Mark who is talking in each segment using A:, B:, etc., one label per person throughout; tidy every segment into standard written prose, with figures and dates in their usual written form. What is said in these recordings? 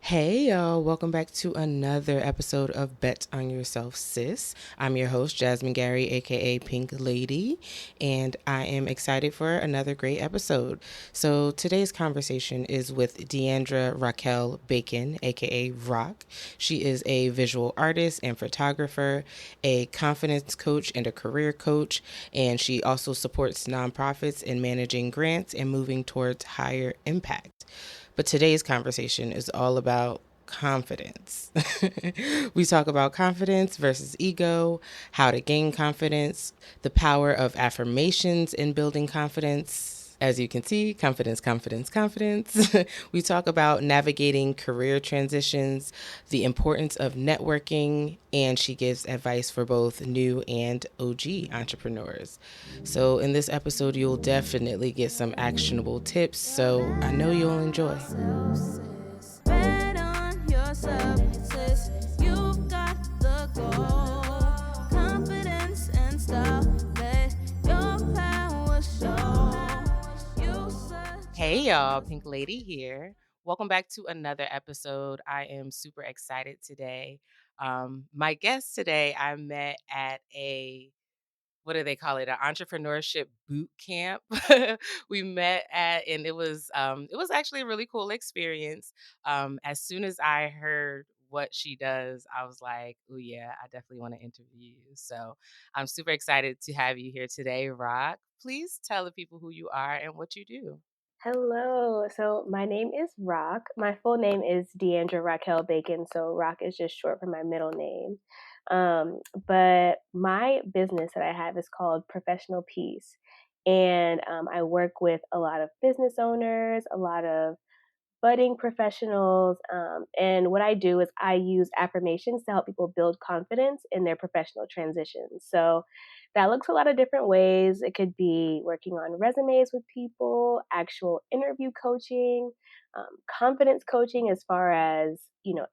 A: Hey y'all, welcome back to another episode of Bet on Yourself, Sis. I'm your host, Jasmine Gary, aka Pink Lady, and I am excited for another great episode. So today's conversation is with Deandra Raquel Bacon, aka Rock. She is a visual artist and photographer, a confidence coach and a career coach, and she also supports nonprofits in managing grants and moving towards higher impact. But today's conversation is all about confidence. We talk about confidence versus ego, how to gain confidence, the power of affirmations in building confidence. As you can see, confidence, confidence, confidence. We talk about navigating career transitions, the importance of networking, and she gives advice for both new and OG entrepreneurs. So, in this episode, you'll definitely get some actionable tips. So, I know you'll enjoy. Bet on yourself, sis. You've got the goal. Confidence and style. Let your power show. Hey y'all, Pink Lady here. Welcome back to another episode. I am super excited today. My guest today I met at a what do they call it? An entrepreneurship boot camp. We met at, and it was actually a really cool experience. As soon as I heard what she does, I was like, oh yeah, I definitely want to interview you. So I'm super excited to have you here today, Rock. Please tell the people who you are and what you do.
B: Hello. So my name is Rock. My full name is Deandra Raquel Bacon. So Rock is just short for my middle name. But my business that I have is called Professional Peace. And I work with a lot of business owners, a lot of budding professionals. And what I do is I use affirmations to help people build confidence in their professional transitions. So that looks a lot of different ways. It could be working on resumes with people, actual interview coaching, confidence coaching as far as,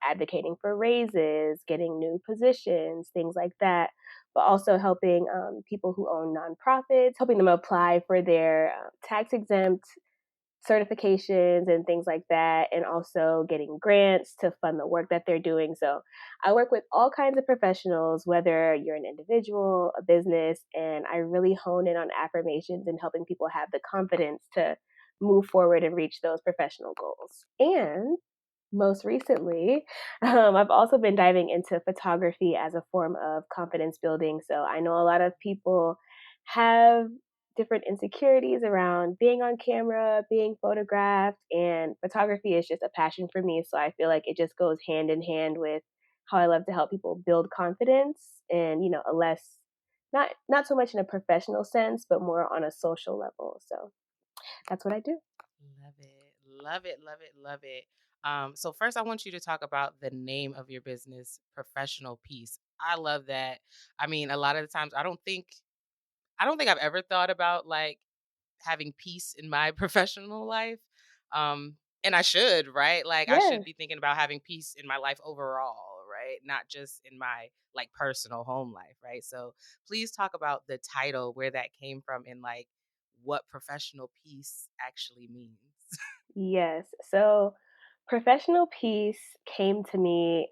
B: advocating for raises, getting new positions, things like that. But also helping people who own nonprofits, helping them apply for their tax exempt certifications and things like that, and also getting grants to fund the work that they're doing. So I work with all kinds of professionals, whether you're an individual, a business, and I really hone in on affirmations and helping people have the confidence to move forward and reach those professional goals. And most recently, I've also been diving into photography as a form of confidence building. So I know a lot of people have different insecurities around being on camera, being photographed, and photography is just a passion for me. So I feel like it just goes hand in hand with how I love to help people build confidence and, a less not so much in a professional sense, but more on a social level. So that's what I do.
A: Love it. Love it. Love it. Love it. So first I want you to talk about the name of your business, Professional Peace. I love that. I mean, a lot of the times I don't think I've ever thought about like having peace in my professional life. And I should, right? Like I should
B: Yes.
A: be thinking about having peace in my life overall, right? Not just in my like personal home life, right? So please talk about the title, where that came from, and like what professional peace actually means.
B: Yes. So professional peace came to me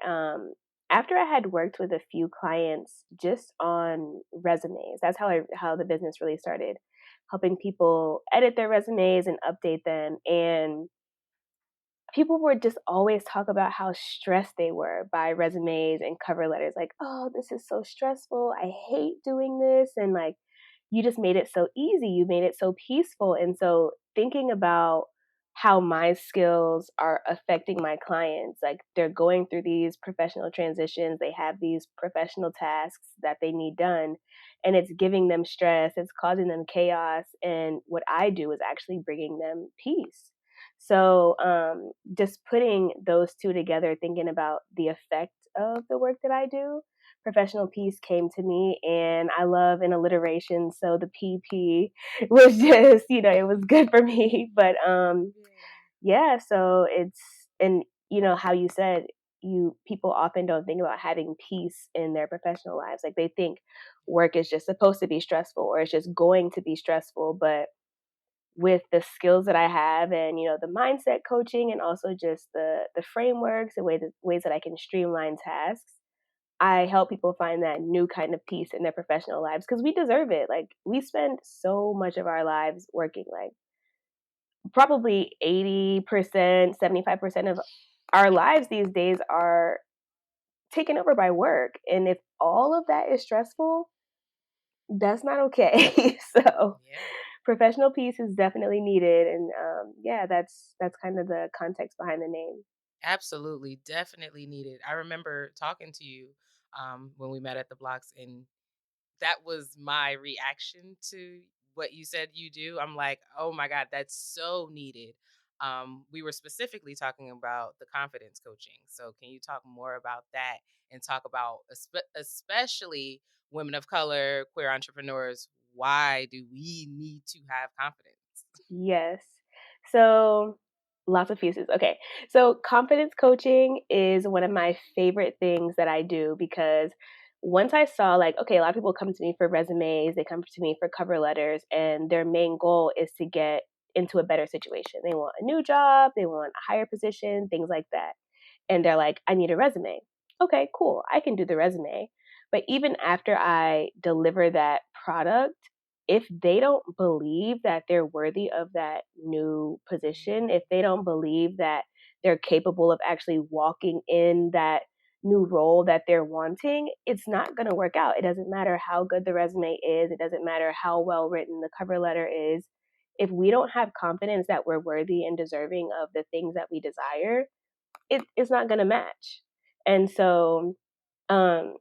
B: after I had worked with a few clients just on resumes. That's how the business really started, helping people edit their resumes and update them. And people would just always talk about how stressed they were by resumes and cover letters. Like, oh, this is so stressful. I hate doing this. And like, you just made it so easy. You made it so peaceful. And so thinking about how my skills are affecting my clients, like they're going through these professional transitions, they have these professional tasks that they need done, and it's giving them stress, it's causing them chaos. And what I do is actually bringing them peace. So just putting those two together, thinking about the effect of the work that I do, professional peace came to me, and I love an alliteration, so the PP was just, it was good for me. But yeah, so it's and how you said, you people often don't think about having peace in their professional lives. Like they think work is just supposed to be stressful or it's just going to be stressful, but with the skills that I have and the mindset coaching and also just the frameworks and ways that I can streamline tasks. I help people find that new kind of peace in their professional lives because we deserve it. Like we spend so much of our lives working, like probably 80%, 75% of our lives these days are taken over by work. And if all of that is stressful, that's not okay. So
A: Yeah.
B: professional peace is definitely needed. And yeah, that's kind of the context behind the name.
A: Absolutely, definitely needed. I remember talking to you when we met at the blocks, and that was my reaction to what you said you do. I'm like, oh my God, that's so needed. We were specifically talking about the confidence coaching. So, can you talk more about that and talk about especially women of color, queer entrepreneurs? Why do we need to have confidence?
B: Yes. So lots of fuses. Okay. So confidence coaching is one of my favorite things that I do because once I saw like, okay, a lot of people come to me for resumes, they come to me for cover letters, and their main goal is to get into a better situation. They want a new job, they want a higher position, things like that. And they're like, I need a resume. Okay, cool. I can do the resume. But even after I deliver that product, if they don't believe that they're worthy of that new position, if they don't believe that they're capable of actually walking in that new role that they're wanting, it's not going to work out. It doesn't matter how good the resume is, it doesn't matter how well written the cover letter is. If we don't have confidence that we're worthy and deserving of the things that we desire, it's not going to match. And so um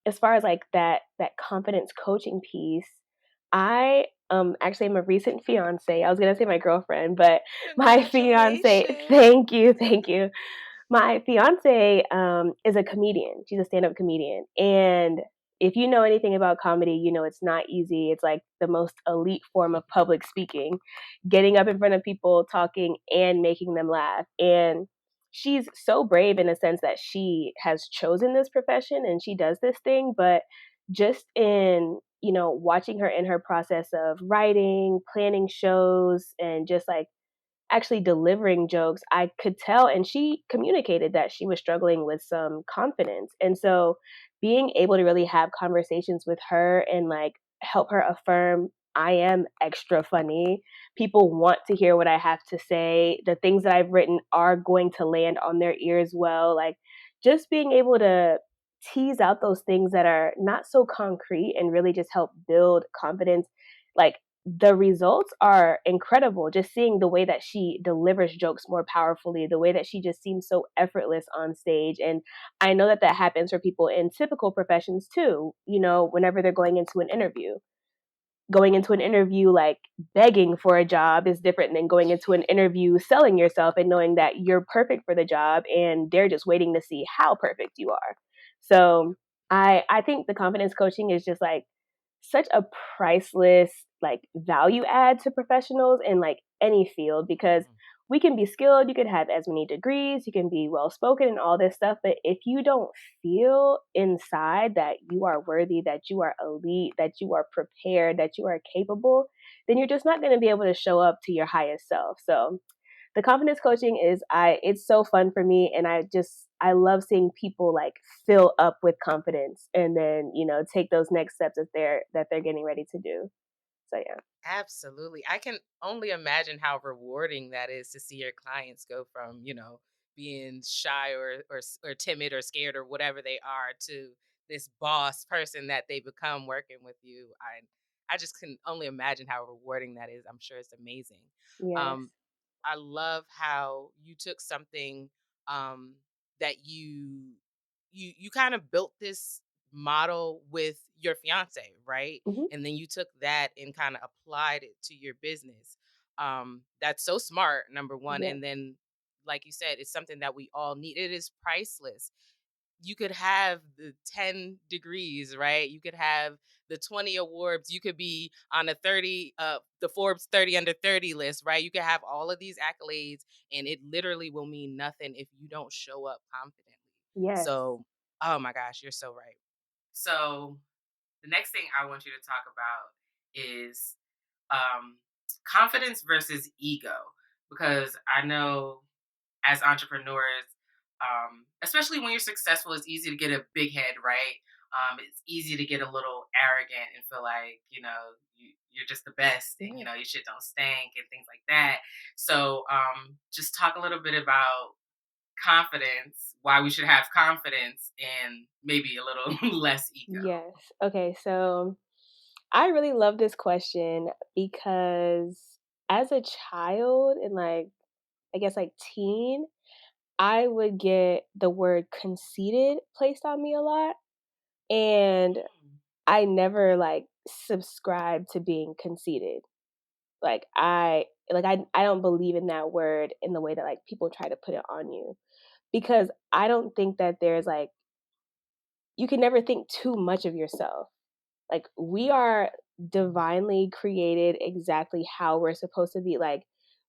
B: as far as like that confidence coaching piece, I actually am a recent fiance. I was gonna say my girlfriend, but my fiance.
A: Congratulations.
B: Thank you, thank you. My fiance is a comedian. She's a stand-up comedian, and if you know anything about comedy, you know it's not easy. It's like the most elite form of public speaking, getting up in front of people, talking, and making them laugh. And she's so brave in a sense that she has chosen this profession and she does this thing. But just in watching her in her process of writing, planning shows, and just like actually delivering jokes, I could tell, and she communicated that she was struggling with some confidence. And so being able to really have conversations with her and like help her affirm I am extra funny. People want to hear what I have to say. The things that I've written are going to land on their ears well. Like just being able to tease out those things that are not so concrete and really just help build confidence. Like the results are incredible. Just seeing the way that she delivers jokes more powerfully, the way that she just seems so effortless on stage. And I know that that happens for people in typical professions too, whenever they're going into an interview. Going into an interview like begging for a job is different than going into an interview selling yourself and knowing that you're perfect for the job and they're just waiting to see how perfect you are. So I think the confidence coaching is just like such a priceless like value add to professionals in like any field because
A: Mm.
B: we can be skilled, you could have as many degrees, you can be well spoken and all this stuff, but if you don't feel inside that you are worthy, that you are elite, that you are prepared, that you are capable, then you're just not going to be able to show up to your highest self. So the confidence coaching is it's so fun for me, and I love seeing people like fill up with confidence and then take those next steps that they're getting ready to do. So yeah.
A: Absolutely. I can only imagine how rewarding that is to see your clients go from, being shy or timid or scared or whatever they are to this boss person that they become working with you. I just can only imagine how rewarding that is. I'm sure it's amazing.
B: Yes.
A: Um, I love how you took something um, that you kind of built this model with your fiance, right?
B: Hmm.
A: And then you took that and kind of applied it to your business. That's so smart, number one.
B: Yes.
A: And then, like you said, it's something that we all need. It is priceless. You could have the 10 degrees, right? You could have the 20 awards. You could be on the Forbes 30 under 30 list, right? You could have all of these accolades, and it literally will mean nothing if you don't show up confidently.
B: Yes.
A: So, oh my gosh, you're so right. So, the next thing I want you to talk about is um, confidence versus ego, because I know as entrepreneurs, especially when you're successful, it's easy to get a big head, right? It's easy to get a little arrogant and feel like, you're just the best and,
B: Yeah.
A: your shit don't stink and things like that. So just talk a little bit about confidence, why we should have confidence and maybe a little less ego.
B: Yes. Okay. So I really love this question because as a child and like, I guess like teen, I would get the word conceited placed on me a lot. And
A: Mm,
B: I never like subscribed to being conceited. I don't believe in that word in the way that like people try to put it on you because I don't think that there's like you can never think too much of yourself. Like we are divinely created exactly how we're supposed to be. Like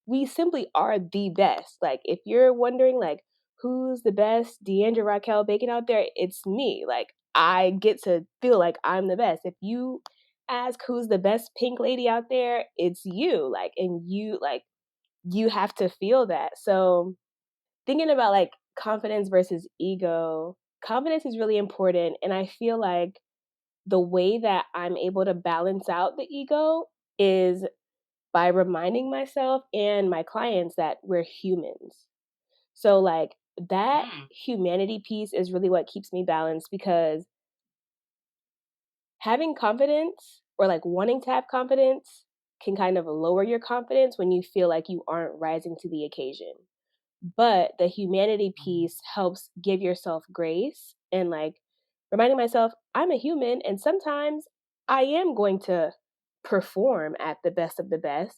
B: we simply are the best. Like if you're wondering like who's the best Deandra Raquel Bacon out there, it's me. Like I get to feel like I'm the best. If you ask who's the best pink lady out there, it's you. You have to feel that. So thinking about like confidence versus ego, confidence is really important. And I feel like the way that I'm able to balance out the ego is by reminding myself and my clients that we're humans. So, like, that
A: mm,
B: humanity piece is really what keeps me balanced because having confidence or like wanting to have confidence can kind of lower your confidence when you feel like you aren't rising to the occasion. But the humanity
A: mm,
B: piece helps give yourself grace and like reminding myself I'm a human and sometimes I am going to perform at the best of the best.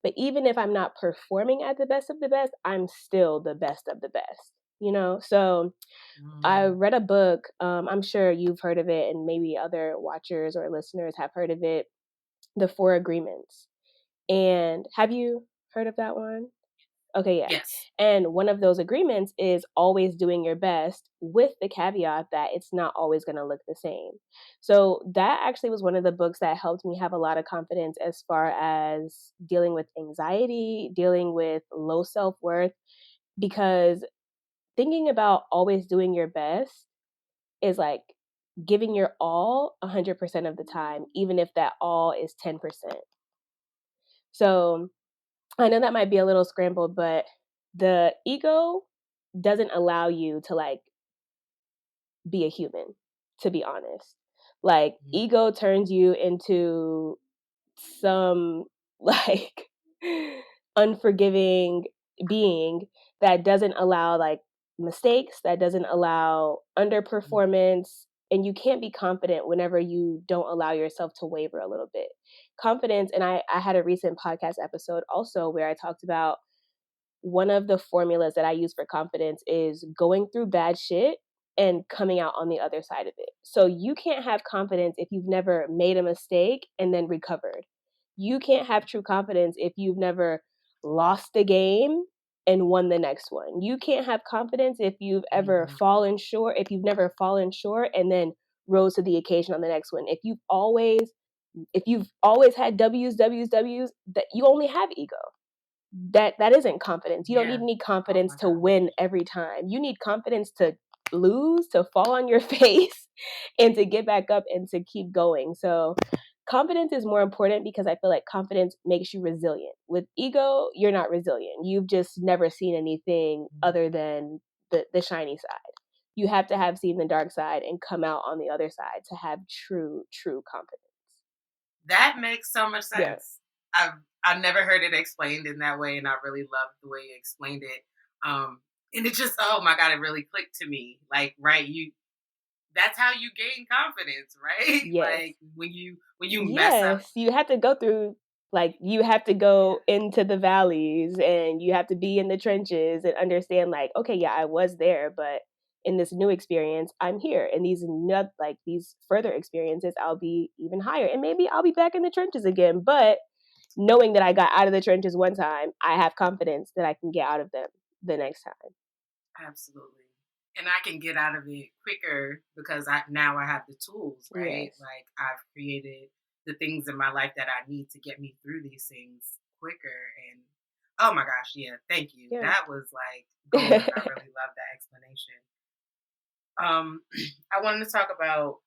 B: But even if I'm not performing at the best of the best, I'm still the best of the best, you know? So I
A: mm.
B: read a book. I'm sure you've heard of it, and maybe other watchers or listeners have heard of it, The Four Agreements. And have you heard of that one? Okay, yeah.
A: Yes.
B: And one of those agreements is always doing your best with the caveat that it's not always going to look the same. So that actually was one of the books that helped me have a lot of confidence as far as dealing with anxiety, dealing with low self-worth because thinking about always doing your best is like giving your all 100% of the time, even if that all is 10%. So I know that might be a little scrambled, but the ego doesn't allow you to like be a human, to be honest. Like
A: Mm,
B: ego turns you into some like unforgiving being that doesn't allow like mistakes, that doesn't allow
A: mm,
B: underperformance, and you can't be confident whenever you don't allow yourself to waver a little bit. Confidence, and I had a recent podcast episode also where I talked about one of the formulas that I use for confidence is going through bad shit and coming out on the other side of it. So you can't have confidence if you've never made a mistake and then recovered. You can't have true confidence if you've never lost a game and won the next one. You can't have confidence if you've never fallen short and then rose to the occasion on the next one. If you've always had W's, that you only have ego. That isn't confidence. You don't need
A: yeah.
B: any
A: Oh
B: confidence
A: my
B: to
A: gosh.
B: win every time. You need confidence to lose, to fall on your face, and to get back up and to keep going. So confidence is more important because I feel like confidence makes you resilient. With ego, you're not resilient. You've just never seen anything
A: Mm.
B: other than the shiny side. You have to have seen the dark side and come out on the other side to have true confidence.
A: That makes so much
B: Yeah.
A: sense. I've I've never heard it explained in that way, and I really loved the way you explained it. And it just, oh my god, it really clicked to me. Like, right, you that's how you gain confidence, right?
B: Yes.
A: Like when you mess up.
B: Yes, you have to go into the valleys and you have to be in the trenches and understand like, okay, yeah, I was there, but in this new experience, I'm here. And these further experiences, I'll be even higher. And maybe I'll be back in the trenches again. But knowing that I got out of the trenches one time, I have confidence that I can get out of them the next time.
A: Absolutely. And I can get out of it quicker because I have the tools, right?
B: Yes.
A: Like I've created the things in my life that I need to get me through these things quicker. And oh my gosh, yeah, thank you.
B: Yeah.
A: That was like golden. I really love that explanation. Um, I wanted to talk about,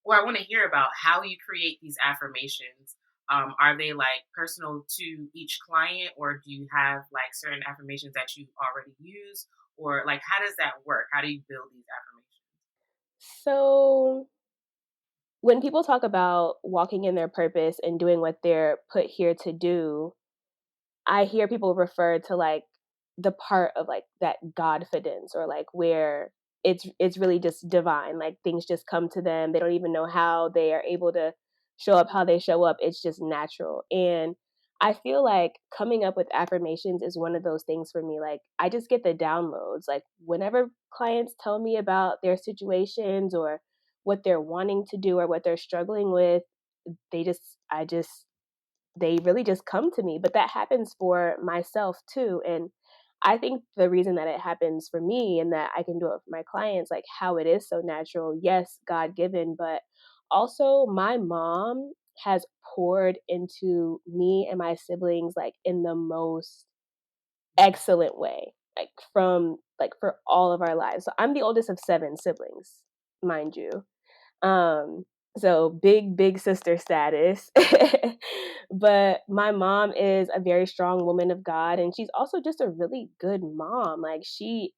A: well, I want to hear about how you create these affirmations. Are they like personal to each client, or do you have like certain affirmations that you already use, or like how does that work? How do you build these affirmations?
B: So when people talk about walking in their purpose and doing what they're put here to do, I hear people refer to like the part of like that Godfidence, or like where it's really just divine. Like things just come to them. They don't even know how they are able to show up how they show up. It's just natural. And I feel like coming up with affirmations is one of those things for me. Like I just get the downloads. Like whenever clients tell me about their situations or what they're wanting to do or what they're struggling with, I just they really just come to me. But that happens for myself too. And I think the reason that it happens for me and that I can do it for my clients, like how it is so natural, yes, God given, but also my mom has poured into me and my siblings like in the most excellent way, like from like for all of our lives. So I'm the oldest of 7 siblings, mind you. Um, so big sister status. But my mom is a very strong woman of God, and she's also just a really good mom. Like she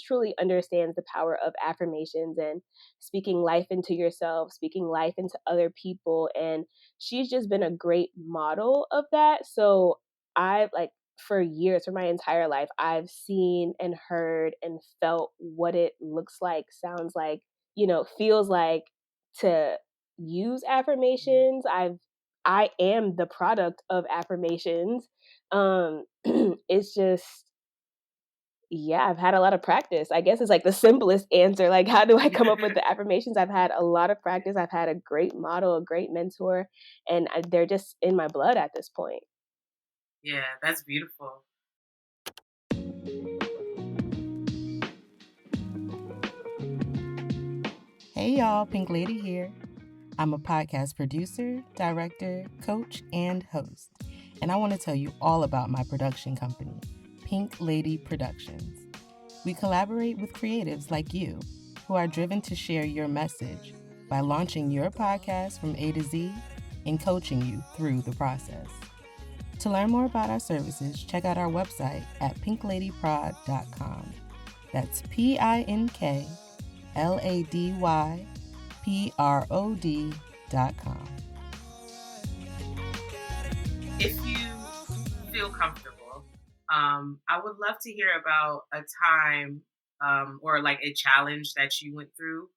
B: truly understands the power of affirmations and speaking life into yourself, speaking life into other people, and she's just been a great model of that. So I like for years, for my entire life, I've seen and heard and felt what it looks like, sounds like, feels like to use affirmations. I am the product of affirmations. It's just, yeah, I've had a lot of practice. I guess it's like the simplest answer. Like, how do I come up with the affirmations? I've had a lot of practice. I've had a great model, a great mentor, and they're just in my blood at this point.
A: Yeah, that's beautiful.
C: Hey y'all, Pink Lady here. I'm a podcast producer, director, coach, and host. And I want to tell you all about my production company, Pink Lady Productions. We collaborate with creatives like you who are driven to share your message by launching your podcast from A to Z and coaching you through the process. To learn more about our services, check out our website at pinkladyprod.com. That's PINKLADYPROD.com.
A: If you feel comfortable, I would love to hear about a time or like a challenge that you went through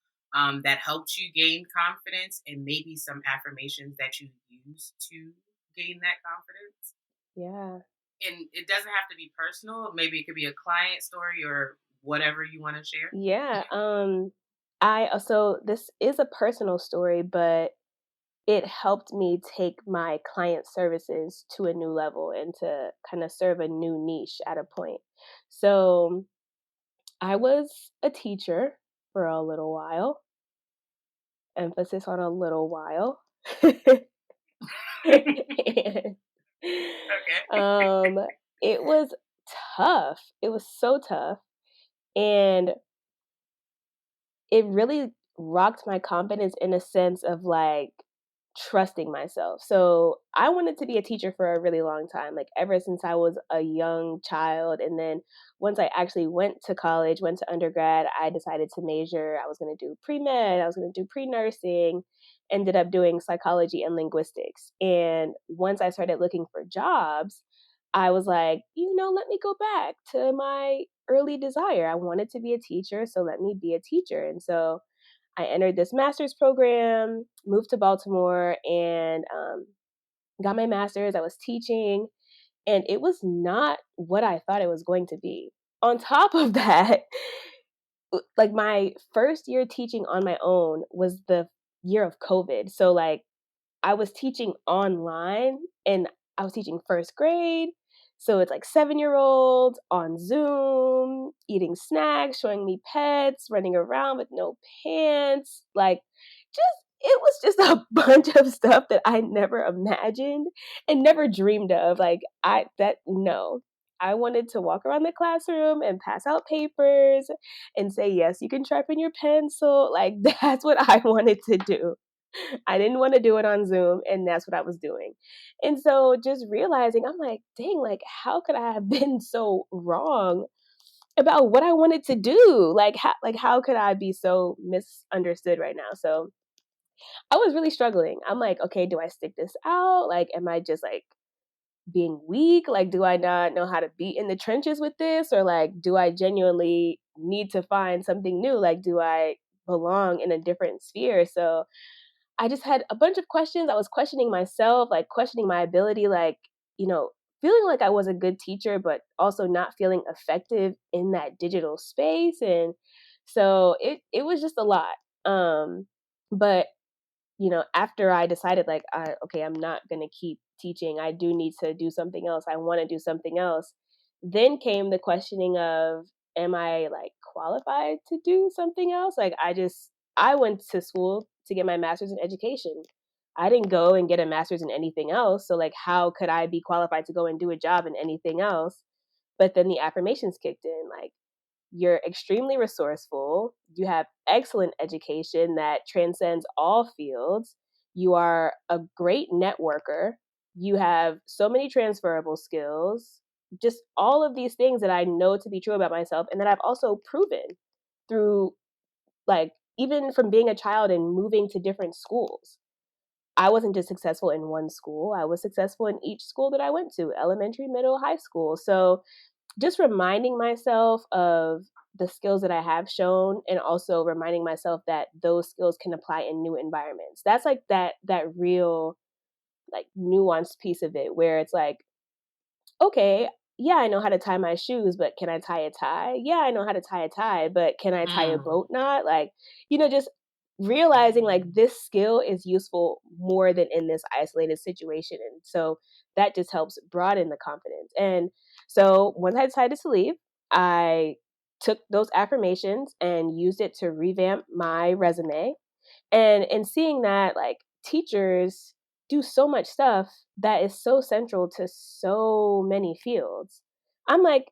A: that helped you gain confidence, and maybe some affirmations that you use to gain that confidence.
B: Yeah.
A: And it doesn't have to be personal. Maybe it could be a client story or whatever you want to share.
B: Yeah. I so this is a personal story, but it helped me take my client services to a new level and to kind of serve a new niche at a point. So I was a teacher for a little while, emphasis on a little while. And,
A: Okay.
B: um, it was tough. It was so tough. And it really rocked my confidence in a sense of like trusting myself. So I wanted to be a teacher for a really long time, like ever since I was a young child. And then once I actually went to college, went to undergrad, I decided to major. I was going to do pre med, I was going to do pre nursing, ended up doing psychology and linguistics. And once I started looking for jobs, I was like, let me go back to my early desire. I wanted to be a teacher, so let me be a teacher. And so I entered this master's program, moved to Baltimore, and got my master's. I was teaching, and it was not what I thought it was going to be. On top of that, like my first year teaching on my own was the year of COVID. So, like, I was teaching online and I was teaching first grade. So it's like 7-year-olds on Zoom, eating snacks, showing me pets, running around with no pants. Like, just, it was just a bunch of stuff that I never imagined and never dreamed of. Like no. I wanted to walk around the classroom and pass out papers and say, yes, you can sharpen your pencil. Like that's what I wanted to do. I didn't want to do it on Zoom, and that's what I was doing. And so just realizing, I'm like, dang, like how could I have been so wrong about what I wanted to do? How could I be so misunderstood right now? So I was really struggling. I'm like, okay, do I stick this out? Like, am I just like being weak? Like, do I not know how to be in the trenches with this? Or like, do I genuinely need to find something new? Like, do I belong in a different sphere? So I just had a bunch of questions. I was questioning myself, like questioning my ability, like, feeling like I was a good teacher, but also not feeling effective in that digital space. And so it was just a lot. But after I decided like, okay, I'm not going to keep teaching. I do need to do something else. I want to do something else. Then came the questioning of, am I like qualified to do something else? Like I went to school to get my master's in education. I didn't go and get a master's in anything else. So like, how could I be qualified to go and do a job in anything else? But then the affirmations kicked in. Like, you're extremely resourceful. You have excellent education that transcends all fields. You are a great networker. You have so many transferable skills. Just all of these things that I know to be true about myself, and that I've also proven through, like, even from being a child and moving to different schools. I wasn't just successful in one school, I was successful in each school that I went to, elementary, middle, high school. So just reminding myself of the skills that I have shown, and also reminding myself that those skills can apply in new environments. That's like that real like nuanced piece of it, where it's like, okay, yeah, I know how to tie my shoes, but can I tie a tie? Yeah, I know how to tie a tie, but can I tie a boat knot? Like, just realizing like this skill is useful more than in this isolated situation. And so that just helps broaden the confidence. And so once I decided to leave, I took those affirmations and used it to revamp my resume. And in seeing that, like, teachers do so much stuff that is so central to so many fields. I'm like,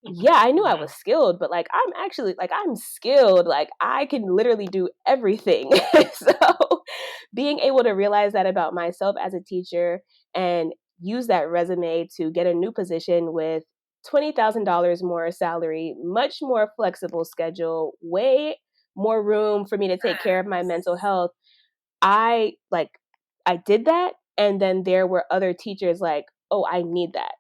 B: yeah, I knew I was skilled, but like I'm skilled. Like I can literally do everything. So being able to realize that about myself as a teacher and use that resume to get a new position with $20,000 more salary, much more flexible schedule, way more room for me to take care of my mental health. I like I did that, and then there were other teachers like, "Oh, I need that."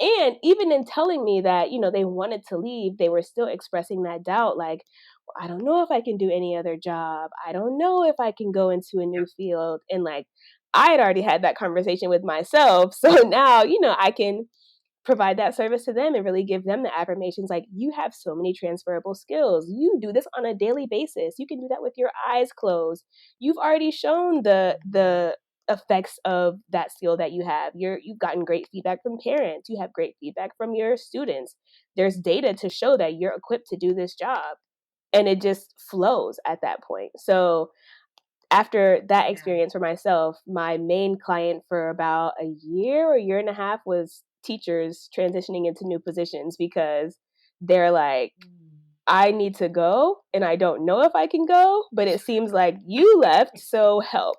B: And even in telling me that, they wanted to leave, they were still expressing that doubt like, well, I don't know if I can do any other job. I don't know if I can go into a new field. And like I had already had that conversation with myself. So now, I can provide that service to them and really give them the affirmations like, you have so many transferable skills. You do this on a daily basis. You can do that with your eyes closed. You've already shown the effects of that skill that you have. You've gotten great feedback from parents. You have great feedback from your students. There's data to show that you're equipped to do this job. And it just flows at that point. So after that experience for myself, my main client for about a year or year and a half was teachers transitioning into new positions, because they're like, I need to go and I don't know if I can go, but it seems like you left, so help.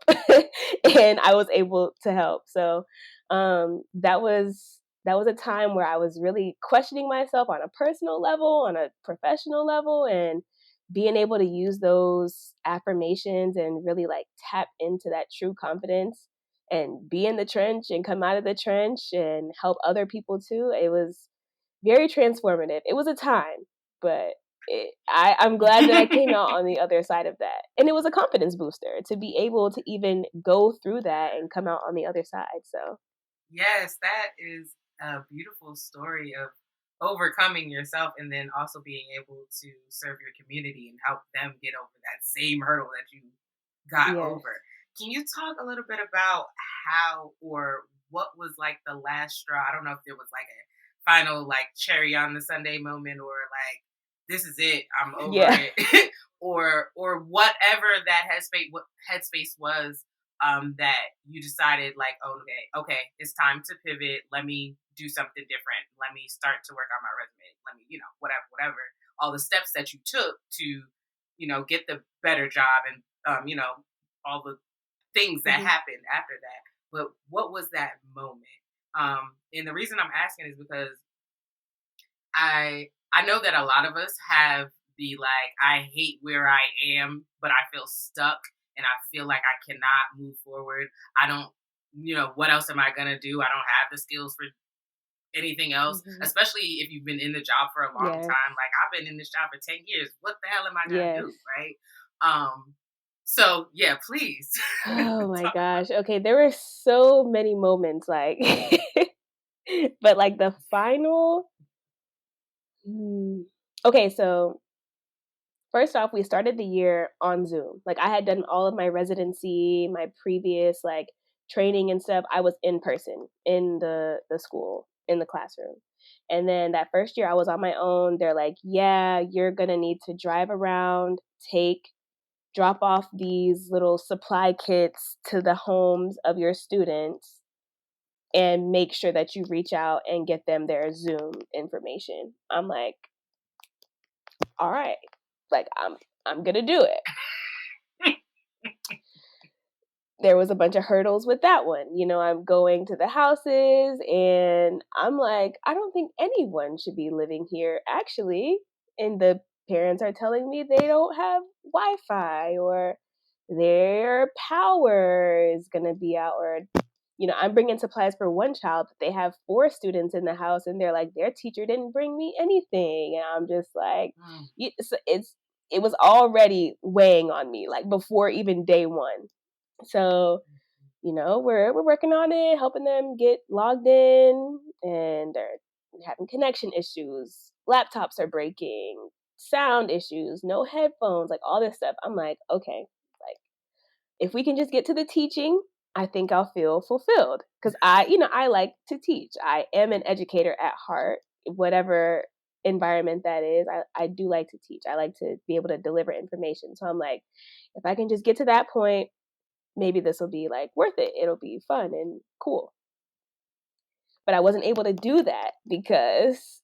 B: And I was able to help. So that was a time where I was really questioning myself on a personal level, on a professional level, and being able to use those affirmations and really like tap into that true confidence and be in the trench and come out of the trench and help other people too. It was very transformative. It was a time, but I'm glad that I came out on the other side of that. And it was a confidence booster to be able to even go through that and come out on the other side. So
A: yes, that is a beautiful story of overcoming yourself and then also being able to serve your community and help them get over that same hurdle that you got
B: yes.
A: over. Can you talk a little bit about how or what was like the last straw? I don't know if there was like a final like cherry on the Sunday moment, or like this is it, I'm over
B: Yeah.
A: it. or whatever that headspace was, that you decided like, oh, okay, it's time to pivot. Let me do something different. Let me start to work on my resume. Let me, whatever, all the steps that you took to, get the better job and, all the things that happened after that. But what was that moment? And the reason I'm asking is because I know that a lot of us have the like, I hate where I am, but I feel stuck and I feel like I cannot move forward. I don't, what else am I going to do? I don't have the skills for anything else, especially if you've been in the job for a long time. Like, I've been in this job for 10 years. What the hell am I going to do? Right. So yeah, please.
B: Oh my gosh. Okay. There were so many moments like, but like the final, okay. So first off, we started the year on Zoom. Like, I had done all of my residency, my previous like training and stuff. I was in person in the school, in the classroom. And then that first year I was on my own. They're like, yeah, you're going to need to drive around, drop off these little supply kits to the homes of your students and make sure that you reach out and get them their Zoom information. I'm like, all right, like I'm going to do it. There was a bunch of hurdles with that one. I'm going to the houses and I'm like, I don't think anyone should be living here actually. And the parents are telling me they don't have Wi-Fi or their power is going to be out, or I'm bringing supplies for one child, but they have 4 students in the house and they're like, their teacher didn't bring me anything. And I'm just like, it was already weighing on me, like before even day one. So, we're working on it, helping them get logged in, and they're having connection issues. Laptops are breaking, sound issues, no headphones, like all this stuff. I'm like, okay, like if we can just get to the teaching, I think I'll feel fulfilled, because I like to teach. I am an educator at heart, whatever environment that is. I do like to teach. I like to be able to deliver information. So I'm like, if I can just get to that point, maybe this will be like worth it. It'll be fun and cool. But I wasn't able to do that because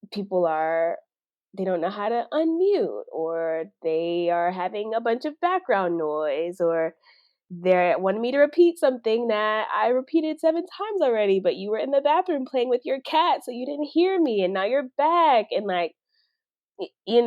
B: they don't know how to unmute, or they are having a bunch of background noise, or they wanted me to repeat something that I repeated 7 times already, but you were in the bathroom playing with your cat, so you didn't hear me, and now you're back. And like, it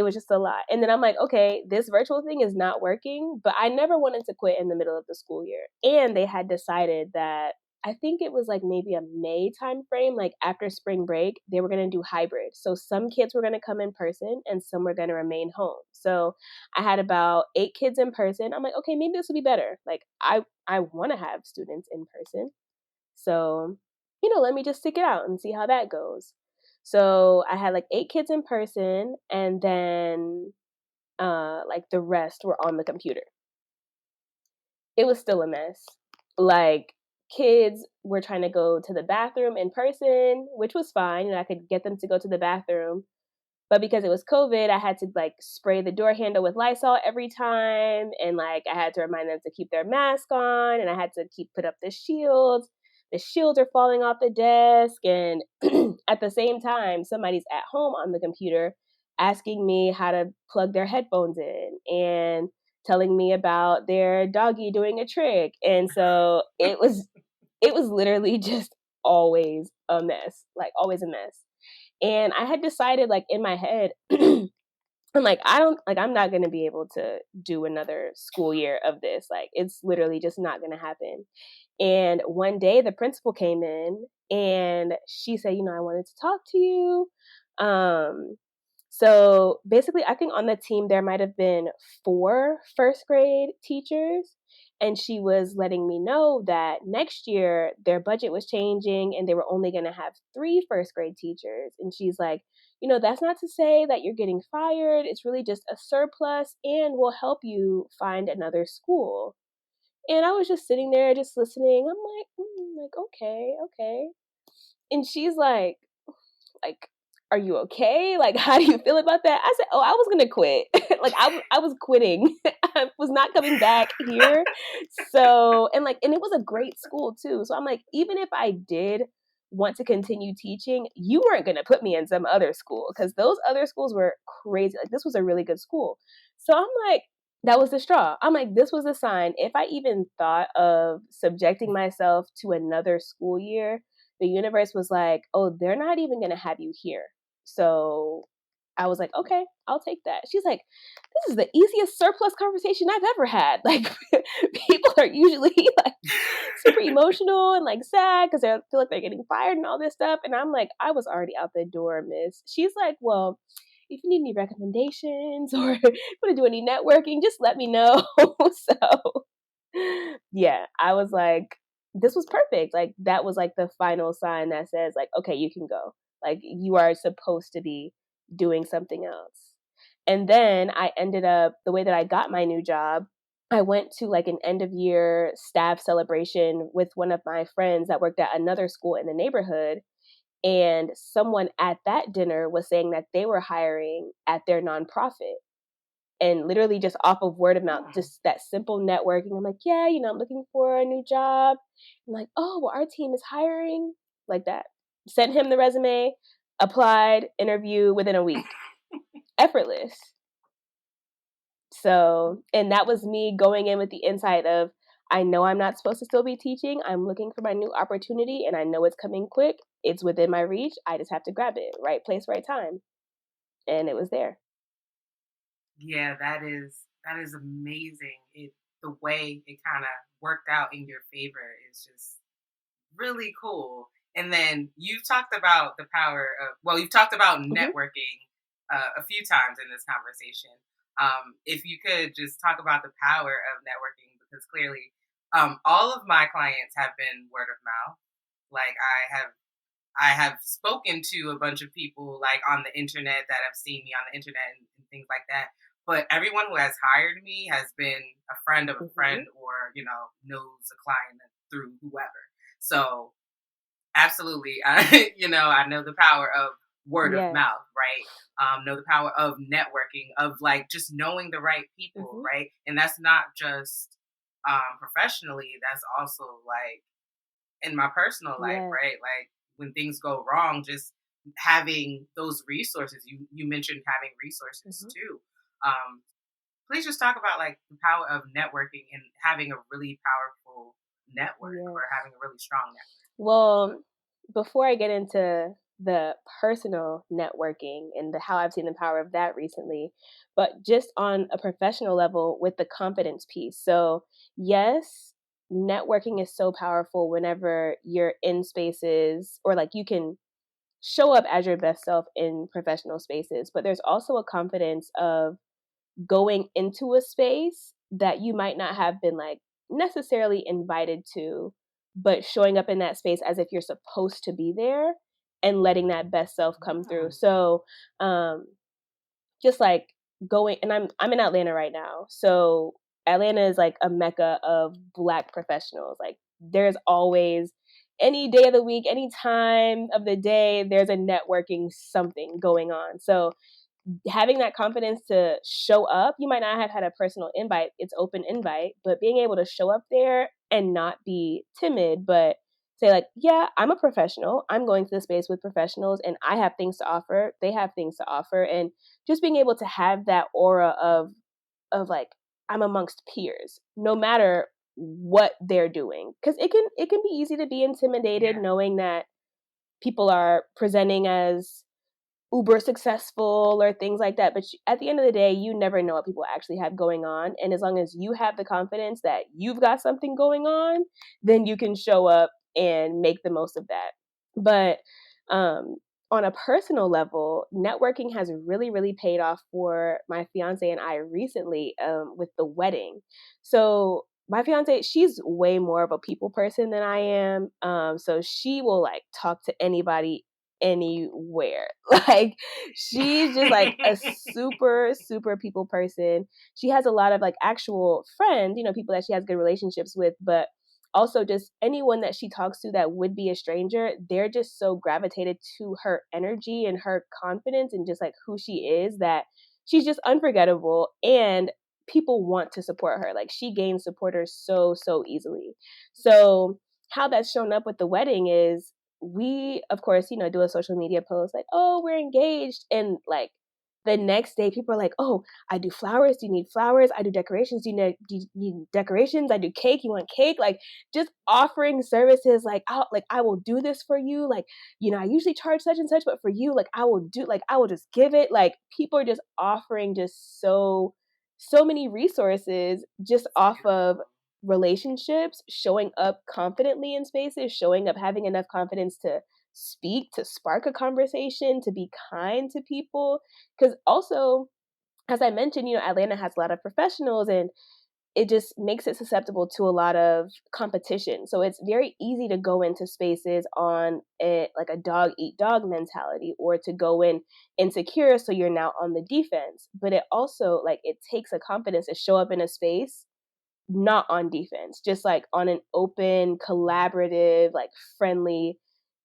B: was just a lot. And then I'm like, okay, this virtual thing is not working, but I never wanted to quit in the middle of the school year. And they had decided that, I think it was like maybe a May time frame, like after spring break, they were going to do hybrid. So some kids were going to come in person and some were going to remain home. So I had about 8 kids in person. I'm like, okay, maybe this will be better. Like, I want to have students in person. So, let me just stick it out and see how that goes. So I had like 8 kids in person, and then like the rest were on the computer. It was still a mess. Like, kids were trying to go to the bathroom in person, which was fine, and I could get them to go to the bathroom. But because it was COVID, I had to like spray the door handle with Lysol every time. And like, I had to remind them to keep their mask on, and I had to put up the shields. The shields are falling off the desk. And at the same time, somebody's at home on the computer asking me how to plug their headphones in and telling me about their doggy doing a trick. And so it was literally just always a mess, like always a mess. And I had decided, like, in my head, I'm like, I'm not going to be able to do another school year of this. Like, it's literally just not going to happen. And one day the principal came in and she said, I wanted to talk to you. So basically, I think on the team there might have been 4 first grade teachers. And she was letting me know that next year their budget was changing and they were only going to have 3 first grade teachers. And she's like, that's not to say that you're getting fired. It's really just a surplus, and we'll help you find another school. And I was just sitting there just listening. I'm like, okay, okay. And she's like, are you okay? Like, how do you feel about that? I said, oh, I was going to quit. Like I was quitting. I was not coming back here. So, and it was a great school too. So I'm like, even if I did want to continue teaching, you weren't going to put me in some other school because those other schools were crazy. Like this was a really good school. So I'm like, that was the straw. I'm like, this was a sign. If I even thought of subjecting myself to another school year, the universe was like, oh, they're not even going to have you here. So I was like, okay, I'll take that. She's like, this is the easiest surplus conversation I've ever had. Like, people are usually like super emotional and like sad because they feel like they're getting fired and all this stuff. And I'm like, I was already out the door, miss. She's like, well, if you need any recommendations or want to do any networking, just let me know. So, yeah, I was like, this was perfect. Like, that was like the final sign that says, like, okay, you can go. Like, you are supposed to be doing something else. And then I ended up, the way that I got my new job, I went to like an end of year staff celebration with one of my friends that worked at another school in the neighborhood. And someone at that dinner was saying that they were hiring at their nonprofit. And literally just off of word of mouth, just that simple networking. I'm like, yeah, I'm looking for a new job. I'm like, oh, well, our team is hiring, like that. Sent him the resume, applied, interview within a week. Effortless. So, and that was me going in with the insight of, I know I'm not supposed to still be teaching. I'm looking for my new opportunity and I know it's coming quick. It's within my reach. I just have to grab it. Right place, right time. And it was there.
A: Yeah, that is amazing. The way it kind of worked out in your favor is just really cool. And then you've talked about the power of, well, you've talked about networking a few times in this conversation. If you could just talk about the power of networking, because clearly all of my clients have been word of mouth. Like I have spoken to a bunch of people like on the internet that have seen me on the internet and things like that. But everyone who has hired me has been a friend of a friend or, knows a client through whoever. So absolutely. I know the power of word of mouth, right? Know the power of networking, of like just knowing the right people, right? And that's not just professionally, that's also like in my personal life, right? Like when things go wrong, just having those resources. You mentioned having resources too. Please just talk about like the power of networking and having a really powerful network or having a really strong network.
B: Well, before I get into the personal networking and how I've seen the power of that recently, but just on a professional level with the confidence piece. So, yes, networking is so powerful whenever you're in spaces or like you can show up as your best self in professional spaces, but there's also a confidence of going into a space that you might not have been like necessarily invited to, but showing up in that space as if you're supposed to be there and letting that best self come through. So, just like going, and I'm in Atlanta right now. So Atlanta is like a mecca of Black professionals. Like there's always any day of the week, any time of the day, there's a networking something going on. So having that confidence to show up, you might not have had a personal invite, it's open invite, but being able to show up there and not be timid, but say like, yeah, I'm a professional. I'm going to the space with professionals and I have things to offer. They have things to offer. And just being able to have that aura of like, I'm amongst peers, no matter what they're doing. Cause it can be easy to be intimidated knowing that people are presenting as uber successful or things like that. But at the end of the day, you never know what people actually have going on. And as long as you have the confidence that you've got something going on, then you can show up and make the most of that. But on a personal level, networking has really, really paid off for my fiance and I recently with the wedding. So my fiance, she's way more of a people person than I am. So she will like talk to anybody anywhere. Like she's just like a super, super people person. She has a lot of like actual friends, people that she has good relationships with, but also just anyone that she talks to that would be a stranger, they're just so gravitated to her energy and her confidence and just like who she is that she's just unforgettable, and people want to support her. Like, she gains supporters so easily. So how that's shown up with the wedding is, we, of course, do a social media post like, oh, we're engaged. And like the next day, people are like, oh, I do flowers. Do you need flowers? I do decorations. Do you need decorations? I do cake. You want cake? Like, just offering services. Like, I will do this for you. Like, I usually charge such and such, but for you, like, I will just give it. Like, people are just offering just so many resources just off of relationships, showing up confidently in spaces, showing up, having enough confidence to speak, to spark a conversation, to be kind to people. Because also, as I mentioned, Atlanta has a lot of professionals, and it just makes it susceptible to a lot of competition. So it's very easy to go into spaces on like a dog eat dog mentality, or to go in insecure, so you're now on the defense. But it also, like, it takes a confidence to show up in a space not on defense, just like on an open, collaborative, like friendly,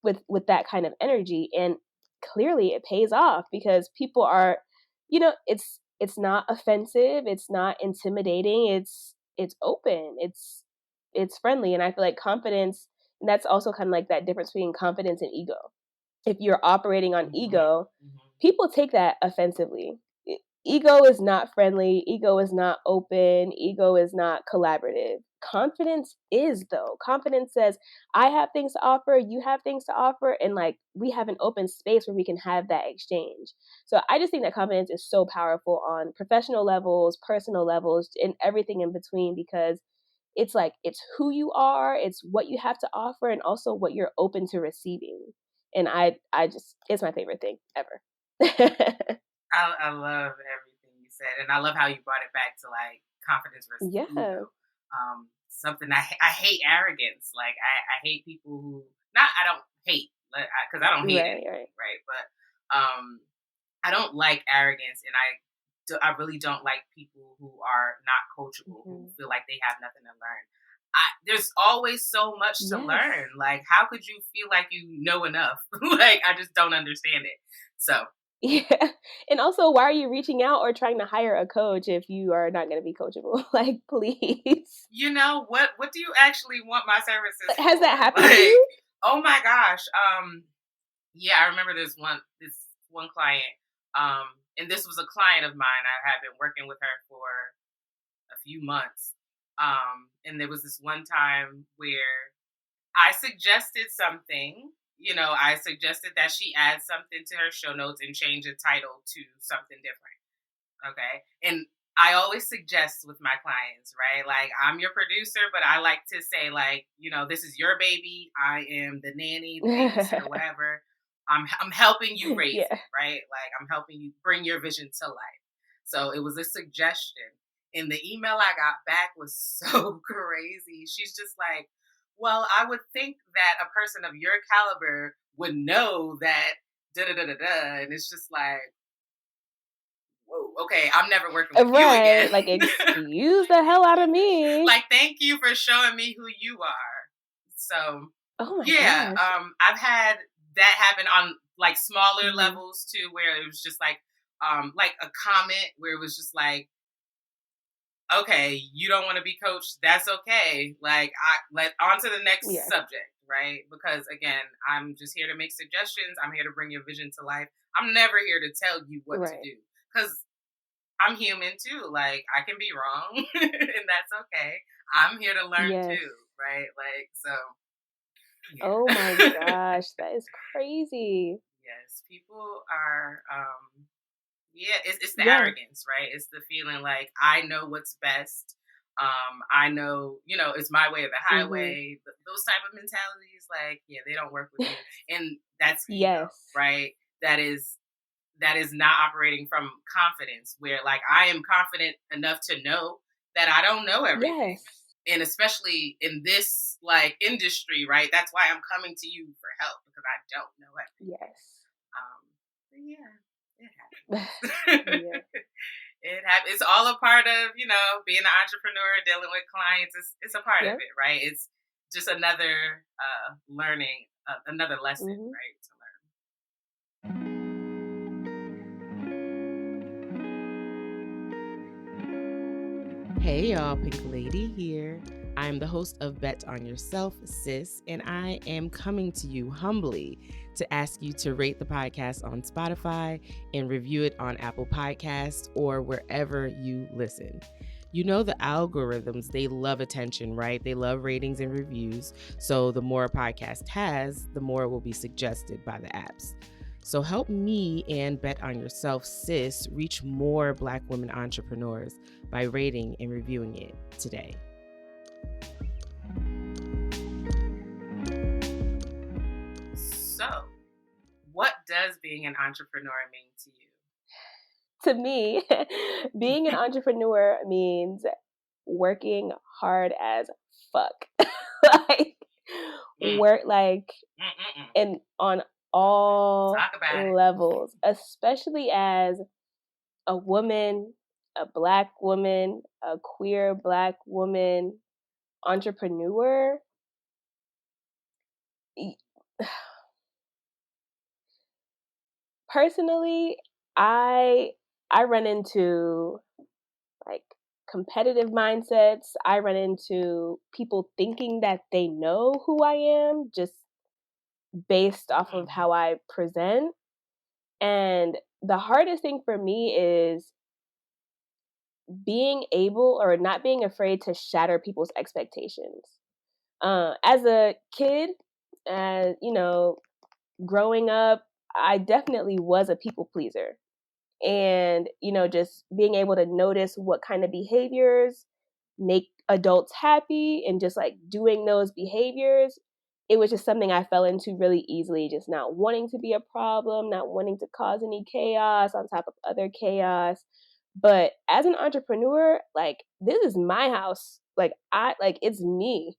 B: with that kind of energy. And clearly it pays off, because people are, it's not offensive, it's not intimidating, it's open, it's friendly. And I feel like confidence, and that's also kind of like that difference between confidence and ego. If you're operating on ego, people take that offensively. Ego is not friendly. Ego is not open. Ego is not collaborative. Confidence is, though. Confidence says, I have things to offer, you have things to offer, and like, we have an open space where we can have that exchange. So I just think that confidence is so powerful on professional levels, personal levels, and everything in between, because it's like, it's who you are, it's what you have to offer, and also what you're open to receiving. And I just, it's my favorite thing ever.
A: I love everything you said, and I love how you brought it back to like confidence versus
B: Yeah.
A: ego. Something I hate arrogance. Like, I hate people who, not, I don't hate, because I don't hate anything, right? But I don't like arrogance, and I really don't like people who are not coachable, who feel like they have nothing to learn. There's always so much to learn. Like, how could you feel like you know enough? Like, I just don't understand it. So.
B: Yeah. And also, why are you reaching out or trying to hire a coach if you are not going to be coachable? Like, please.
A: What do you actually want my services
B: Has
A: for?
B: that happened
A: Like,
B: to you?
A: oh my gosh. Yeah, I remember this one client. And this was a client of mine. I had been working with her for a few months. And there was this one time where I suggested something. I suggested that she add something to her show notes and change the title to something different. Okay. And I always suggest with my clients, right? Like, I'm your producer, but I like to say, like, this is your baby. I am the nanny, the babysitter, whatever. I'm helping you raise it, right? Like, I'm helping you bring your vision to life. So it was a suggestion. And the email I got back was so crazy. She's just like, well, I would think that a person of your caliber would know that da da da da da. And it's just like, whoa, okay, I'm never working with you again.
B: Like, excuse the hell out of me.
A: Like, thank you for showing me who you are. So,
B: oh my
A: yeah,
B: gosh.
A: I've had that happen on like smaller levels too, where it was just like a comment where it was just like, okay, you don't want to be coached, that's okay. Like, on to the next subject, right? Because again, I'm just here to make suggestions. I'm here to bring your vision to life. I'm never here to tell you what to do, because I'm human too. Like, I can be wrong, and that's okay. I'm here to learn too, right? Like, so.
B: Yeah. Oh my gosh, that is crazy.
A: Yes, people are. It's the arrogance, right? It's the feeling like, I know what's best. I know, it's my way or the highway. Those type of mentalities, like, yeah, they don't work with me, and that's ego, right? That is not operating from confidence, where like, I am confident enough to know that I don't know everything. And especially in this like industry, right? That's why I'm coming to you for help, because I don't know everything. Yeah, it happens. It happens. It's all a part of, being an entrepreneur, dealing with clients. It's a part of it, right? It's just another learning, another lesson, right? To learn. Hey y'all, Pink Lady here. I'm the host of Bet on Yourself, Sis, and I am coming to you humbly to ask you to rate the podcast on Spotify and review it on Apple Podcasts or wherever you listen. You know the algorithms, they love attention, right? They love ratings and reviews. So the more a podcast has, the more it will be suggested by the apps. So help me and Bet on Yourself, Sis, reach more Black women entrepreneurs by rating and reviewing it today. So, what does being an entrepreneur mean to you?
B: To me, being an entrepreneur means working hard as fuck. like work and on all levels, especially as a woman, a Black woman, a queer Black woman entrepreneur. Personally, I run into like competitive mindsets. I run into people thinking that they know who I am just based off of how I present. And the hardest thing for me is being able or not being afraid to shatter people's expectations. As a kid, growing up, I definitely was a people pleaser. And, just being able to notice what kind of behaviors make adults happy and just like doing those behaviors, it was just something I fell into really easily, just not wanting to be a problem, not wanting to cause any chaos on top of other chaos. But as an entrepreneur, like this is my house. It's me.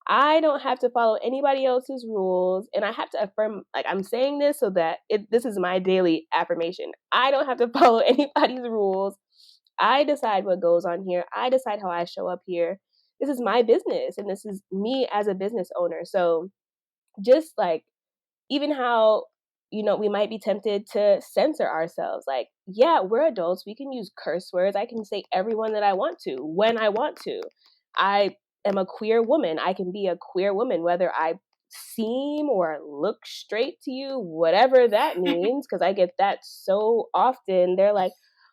B: I don't have to follow anybody else's rules, and I have to affirm, like I'm saying this so that this is my daily affirmation. I don't have to follow anybody's rules. I decide what goes on here. I decide how I show up here. This is my business, and this is me as a business owner. So just like even how we might be tempted to censor ourselves. Like, yeah, we're adults, we can use curse words. I can say everyone that I want to when I want to. I am a queer woman. I can be a queer woman whether I seem or look straight to you, whatever that means, because I get that so often. They're like,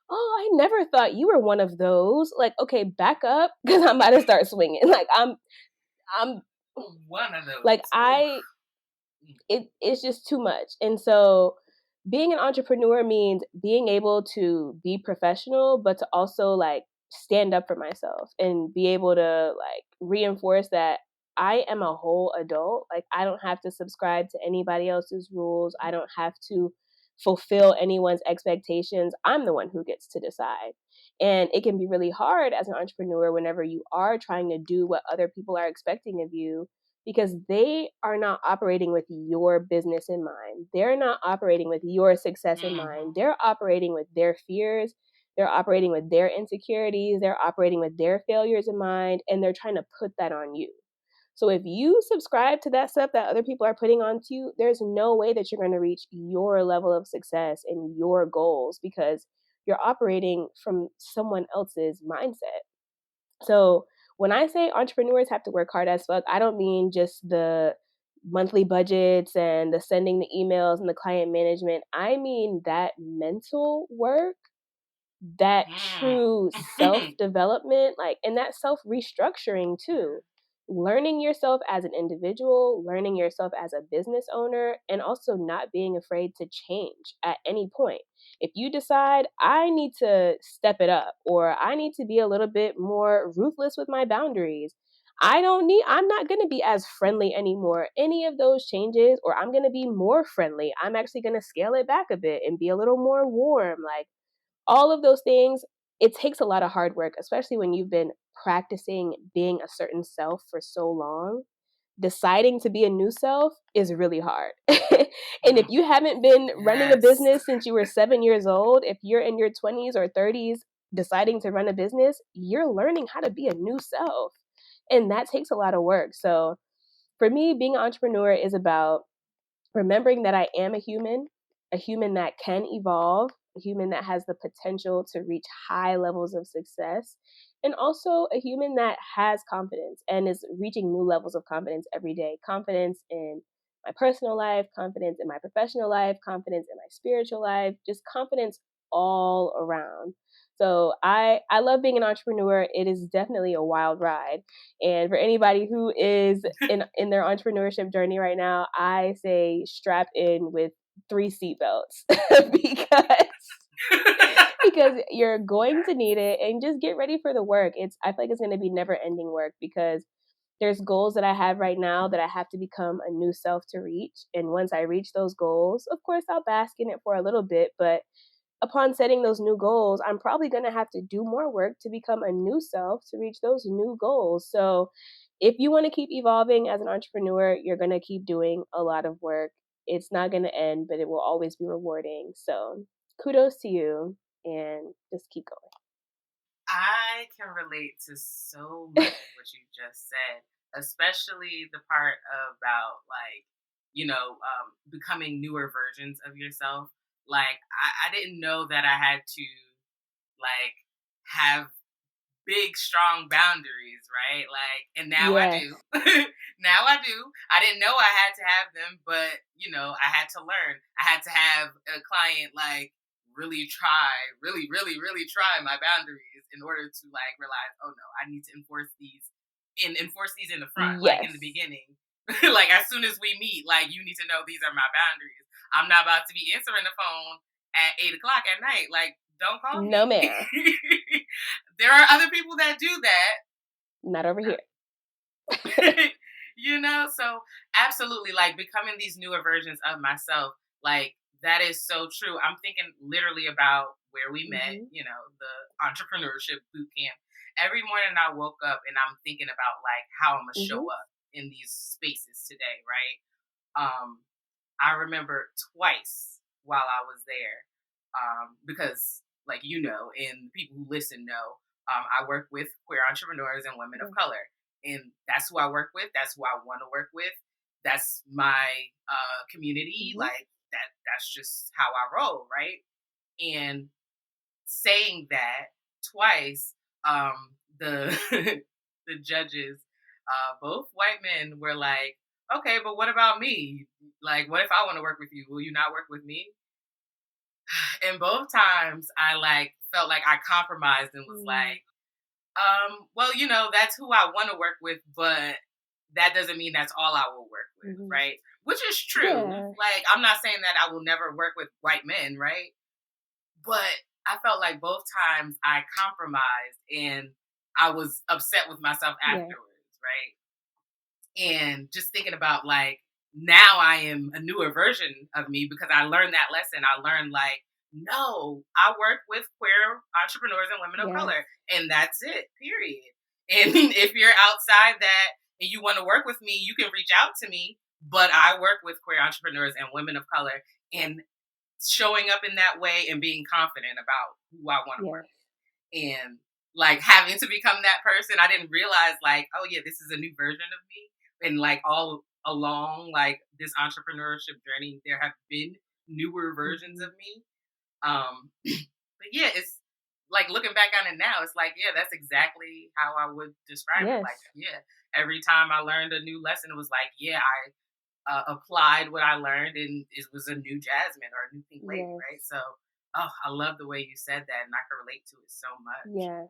B: oh, I never thought you were one of those. Like, okay, back up, because I'm about to start swinging. Like I'm
A: one of those.
B: Like it's just too much. And so being an entrepreneur means being able to be professional, but to also like stand up for myself and be able to like reinforce that I am a whole adult. Like I don't have to subscribe to anybody else's rules. I don't have to fulfill anyone's expectations. I'm the one who gets to decide. And it can be really hard as an entrepreneur whenever you are trying to do what other people are expecting of you, because they are not operating with your business in mind. They're not operating with your success in mind. They're operating with their fears. They're operating with their insecurities. They're operating with their failures in mind, and they're trying to put that on you. So if you subscribe to that stuff that other people are putting onto you, there's no way that you're going to reach your level of success and your goals, because you're operating from someone else's mindset. So when I say entrepreneurs have to work hard as fuck, I don't mean just the monthly budgets and the sending the emails and the client management. I mean that mental work, that true self-development, and that self-restructuring too. Learning yourself as an individual, learning yourself as a business owner, and also not being afraid to change at any point. If you decide I need to step it up or I need to be a little bit more ruthless with my boundaries, I'm not going to be as friendly anymore. Any of those changes, or I'm going to be more friendly. I'm actually going to scale it back a bit and be a little more warm. Like all of those things, it takes a lot of hard work, especially when you've been practicing being a certain self for so long. Deciding to be a new self is really hard. And if you haven't been running a business since you were 7 years old, if you're in your 20s or 30s deciding to run a business, you're learning how to be a new self. And that takes a lot of work. So for me, being an entrepreneur is about remembering that I am a human that can evolve, a human that has the potential to reach high levels of success, and also a human that has confidence and is reaching new levels of confidence every day. Confidence in my personal life, confidence in my professional life, confidence in my spiritual life, just confidence all around. So I love being an entrepreneur. It is definitely a wild ride. And for anybody who is in their entrepreneurship journey right now, I say strap in with 3 seatbelts because because you're going to need it, and just get ready for the work. I feel like it's going to be never ending work, because there's goals that I have right now that I have to become a new self to reach. And once I reach those goals, of course, I'll bask in it for a little bit. But upon setting those new goals, I'm probably going to have to do more work to become a new self to reach those new goals. So if you want to keep evolving as an entrepreneur, you're going to keep doing a lot of work. It's not going to end, but it will always be rewarding. So kudos to you, and just keep going.
A: I can relate to so much of what you just said, especially the part about becoming newer versions of yourself. Like I didn't know that I had to like have big strong boundaries, right? Like, and now I
B: Yes.
A: do. Now I do. I didn't know I had to have them, but I had to learn. I had to have a client really try, really try my boundaries in order to realize, oh no, I need to enforce these in the front, like in the
B: Yes.
A: beginning. Like as soon as we meet, like you need to know these are my boundaries. I'm not about to be answering the phone at 8 o'clock at night. Like, don't call
B: No,
A: me.
B: ma'am.
A: There are other people that do that.
B: Not over here.
A: So absolutely, like becoming these newer versions of myself, like that is so true. I'm thinking literally about where we met,
B: Mm-hmm.
A: the entrepreneurship boot camp. Every morning I woke up and I'm thinking about like how I'm gonna show
B: Mm-hmm.
A: up in these spaces today, right? I remember twice while I was there, because, and people who listen know, I work with queer entrepreneurs and women of color, and that's who I work with. That's who I want to work with. That's my community.
B: Mm-hmm.
A: Like that. That's just how I roll, right? And saying that twice, the the judges, both white men, were like, "Okay, but what about me? Like, what if I want to work with you? Will you not work with me?" And both times, I felt like I compromised and was like, "Well, that's who I want to work with, but that doesn't mean that's all I will work with,
B: Mm-hmm.
A: right?" Which is true.
B: Yeah.
A: Like, I'm not saying that I will never work with white men, right? But I felt like both times I compromised and I was upset with myself
B: Yeah.
A: afterwards, right? And just thinking about now I am a newer version of me because I learned that lesson. I learned no, I work with queer entrepreneurs and women of
B: Yes.
A: color, and that's it, period. And if you're outside that and you want to work with me, you can reach out to me. But I work with queer entrepreneurs and women of color, and showing up in that way and being confident about who I want to work with. And having to become that person, I didn't realize oh yeah, this is a new version of me. And all along this entrepreneurship journey, there have been newer versions of me. But yeah, it's looking back on it now, it's yeah, that's exactly how I would describe it.
B: Yes.
A: Yeah, every time I learned a new lesson, it was yeah, I applied what I learned, and it was a new Jasmine or a new Pink Lady,
B: Yes.
A: right? So, I love the way you said that, and I can relate to it so much.
B: Yeah.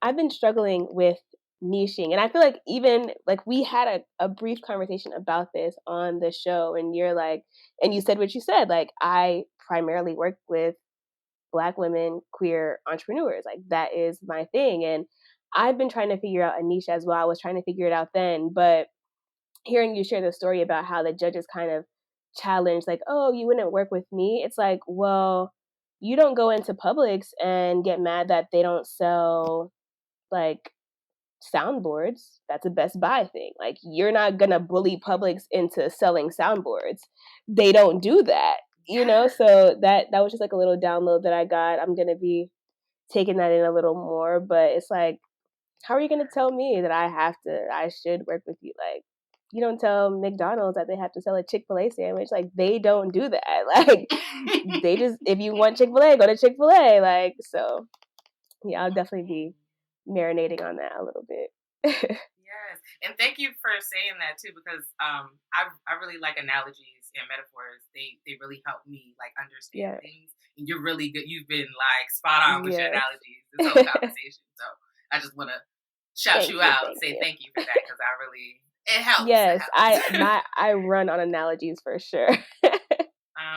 B: I've been struggling with niching, and I feel like even we had a brief conversation about this on the show, and you said what you said, I primarily work with Black women, queer entrepreneurs. Like that is my thing. And I've been trying to figure out a niche as well. I was trying to figure it out then, but hearing you share the story about how the judges kind of challenged, oh, you wouldn't work with me. It's like, well, you don't go into Publix and get mad that they don't sell like soundboards. That's a Best Buy thing. Like you're not gonna bully Publix into selling soundboards. They don't do that, So that was just a little download that I got. I'm gonna be taking that in a little more, but it's how are you gonna tell me that I should work with you? you don't tell McDonald's that they have to sell a Chick-fil-A sandwich. Like, they don't do that. Like, they just, if you want Chick-fil-A, go to Chick-fil-A. Like, so yeah, I'll definitely be marinating on that a little bit.
A: Yes, and thank you for saying that too, because I really like analogies and metaphors. They really help me like understand things. And you're really good. You've been like spot on with your analogies this whole conversation. So I just want to shout you out and say thank you for that, because it helps.
B: Yes,
A: it helps.
B: I run on analogies for sure.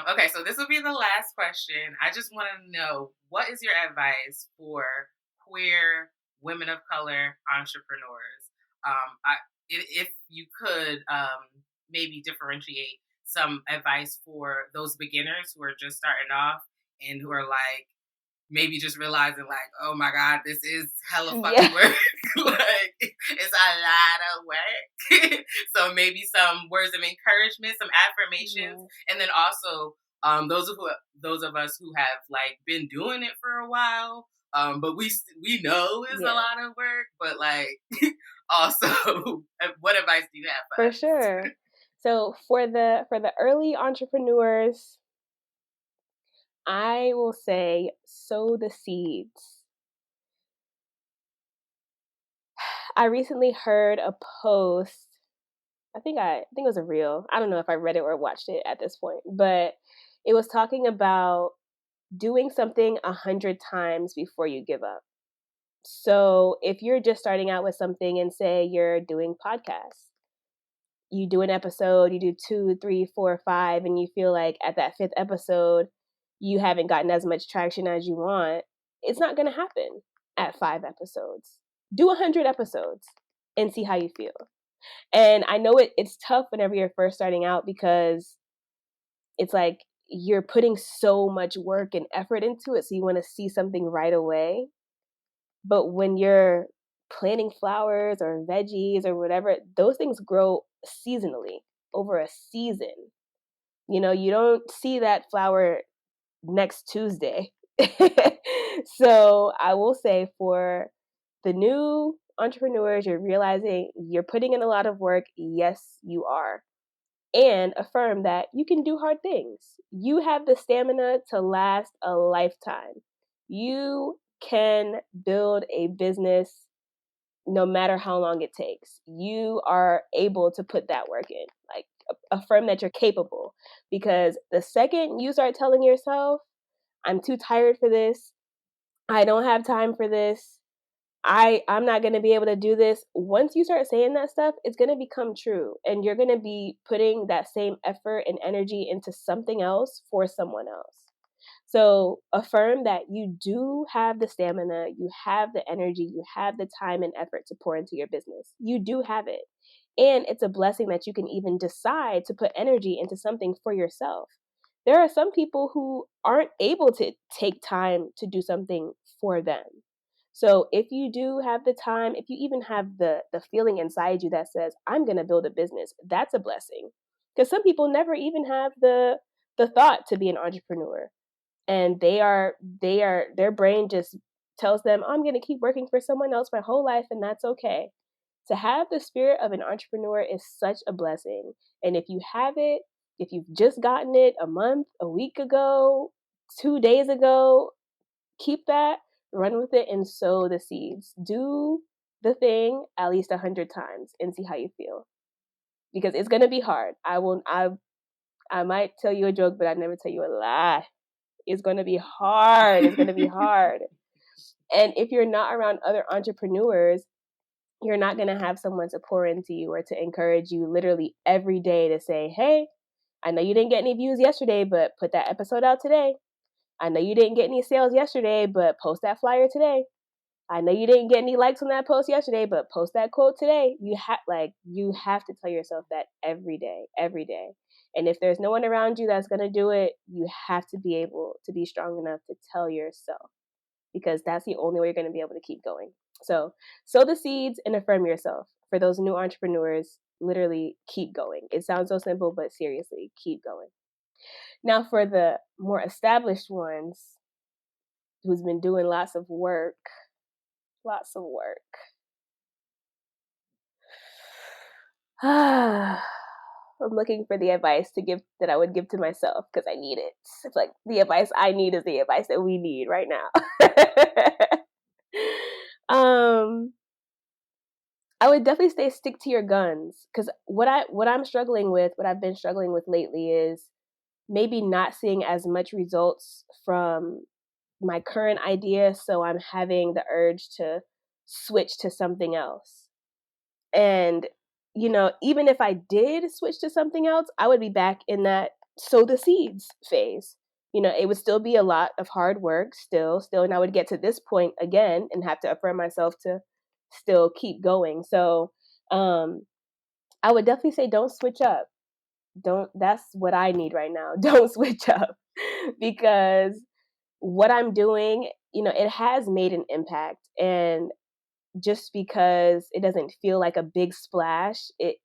A: Okay, so this will be the last question. I just want to know, what is your advice for queer women of color entrepreneurs? If you could maybe differentiate some advice for those beginners who are just starting off and who are like maybe just realizing like, oh my God, this is hella fucking work. Like, it's a lot of work. So maybe some words of encouragement, some affirmations, and then also those of us who have like been doing it for a while, but we know it's a lot of work, but like also, what advice do you have
B: for us? Sure. So for the early entrepreneurs, I will say sow the seeds. I recently heard a post. I think it was a reel. I don't know if I read it or watched it at this point, but it was talking about doing something 100 times before you give up. So if you're just starting out with something and say you're doing podcasts, you do an episode, you do 2, 3, 4, 5, and you feel like at that 5th episode, you haven't gotten as much traction as you want, it's not going to happen at 5 episodes. Do 100 episodes and see how you feel. And I know it's tough whenever you're first starting out, because it's like you're putting so much work and effort into it, so you want to see something right away. But when you're planting flowers or veggies or whatever, those things grow seasonally over a season. You know, you don't see that flower next Tuesday. So I will say, for the new entrepreneurs, you're realizing you're putting in a lot of work. Yes, you are. And affirm that you can do hard things. You have the stamina to last a lifetime. You can build a business no matter how long it takes. You are able to put that work in. Like, affirm that you're capable, because the second you start telling yourself, I'm too tired for this, I don't have time for this, I'm not going to be able to do this. Once you start saying that stuff, it's going to become true. And you're going to be putting that same effort and energy into something else for someone else. So affirm that you do have the stamina, you have the energy, you have the time and effort to pour into your business. You do have it. And it's a blessing that you can even decide to put energy into something for yourself. There are some people who aren't able to take time to do something for them. So if you do have the time, if you even have the feeling inside you that says, I'm going to build a business, that's a blessing. Because some people never even have the thought to be an entrepreneur. And their brain just tells them, I'm going to keep working for someone else my whole life, and that's okay. To have the spirit of an entrepreneur is such a blessing. And if you have it, if you've just gotten it a month, a week ago, 2 days ago, keep that, run with it, and sow the seeds. Do the thing at least 100 times and see how you feel. Because it's going to be hard. I might tell you a joke, but I'd never tell you a lie. It's going to be hard. It's going to be hard. And if you're not around other entrepreneurs, you're not going to have someone to pour into you or to encourage you literally every day to say, hey, I know you didn't get any views yesterday, but put that episode out today. I know you didn't get any sales yesterday, but post that flyer today. I know you didn't get any likes on that post yesterday, but post that quote today. You have to tell yourself that every day, every day. And if there's no one around you that's going to do it, you have to be able to be strong enough to tell yourself, because that's the only way you're going to be able to keep going. So sow the seeds and affirm yourself. For those new entrepreneurs, literally keep going. It sounds so simple, but seriously, keep going. Now, for the more established ones who's been doing lots of work, I'm looking for the advice that I would give to myself because I need it. It's like the advice I need is the advice that we need right now. um, I would definitely say stick to your guns because what I've been struggling with lately is maybe not seeing as much results from my current idea, so I'm having the urge to switch to something else. And, even if I did switch to something else, I would be back in that sow the seeds phase. It would still be a lot of hard work still, and I would get to this point again and have to affirm myself to still keep going. So, I would definitely say don't switch up. That's what I need right now. Don't switch up because what I'm doing, it has made an impact. And just because it doesn't feel like a big splash, it,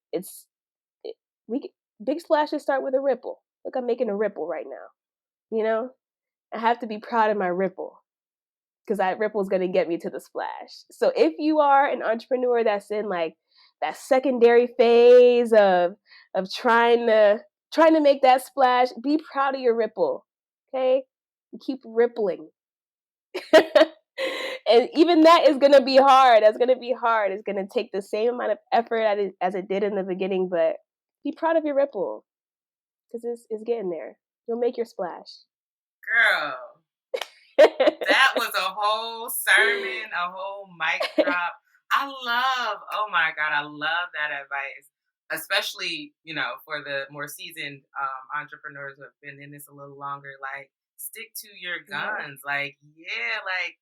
B: we big splashes start with a ripple. Look, I'm making a ripple right now. I have to be proud of my ripple because that ripple is going to get me to the splash. So if you are an entrepreneur that's in like that secondary phase of trying to make that splash, be proud of your ripple. Okay, keep rippling. And even that is going to be hard. That's going to be hard. It's going to take the same amount of effort as it did in the beginning, but be proud of your ripple because it's getting there. You'll make your splash.
A: Girl, that was a whole sermon, a whole mic drop. Oh my God, I love that advice. Especially, for the more seasoned entrepreneurs who have been in this a little longer, like, stick to your guns.
B: Yeah.
A: Like, like,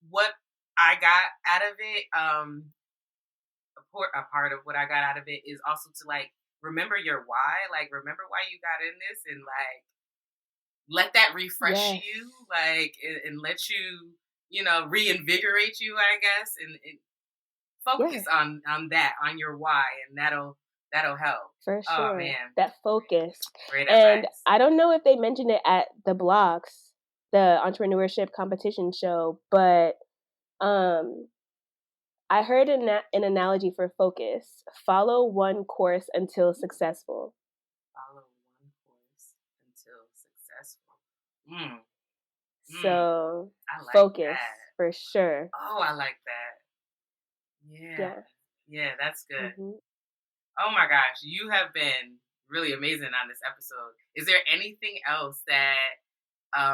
A: what I got out of it, a part of what I got out of it is also to, like, remember your why. Like, remember why you got in this, and, like, let that refresh you, like, and let you, reinvigorate you, I guess, and focus on that, on your why, and that'll help.
B: For
A: Oh
B: sure.
A: man,
B: That focus.
A: great
B: And
A: advice.
B: I don't know if they mentioned it at the blocks, the entrepreneurship competition show, but I heard an analogy for focus. Follow one course until successful.
A: Follow one course until successful. Mm.
B: So
A: I like
B: focus
A: that.
B: for sure.
A: Oh, I like that. Yeah, that's good.
B: Mm-hmm.
A: Oh my gosh, you have been really amazing on this episode. Is there anything else that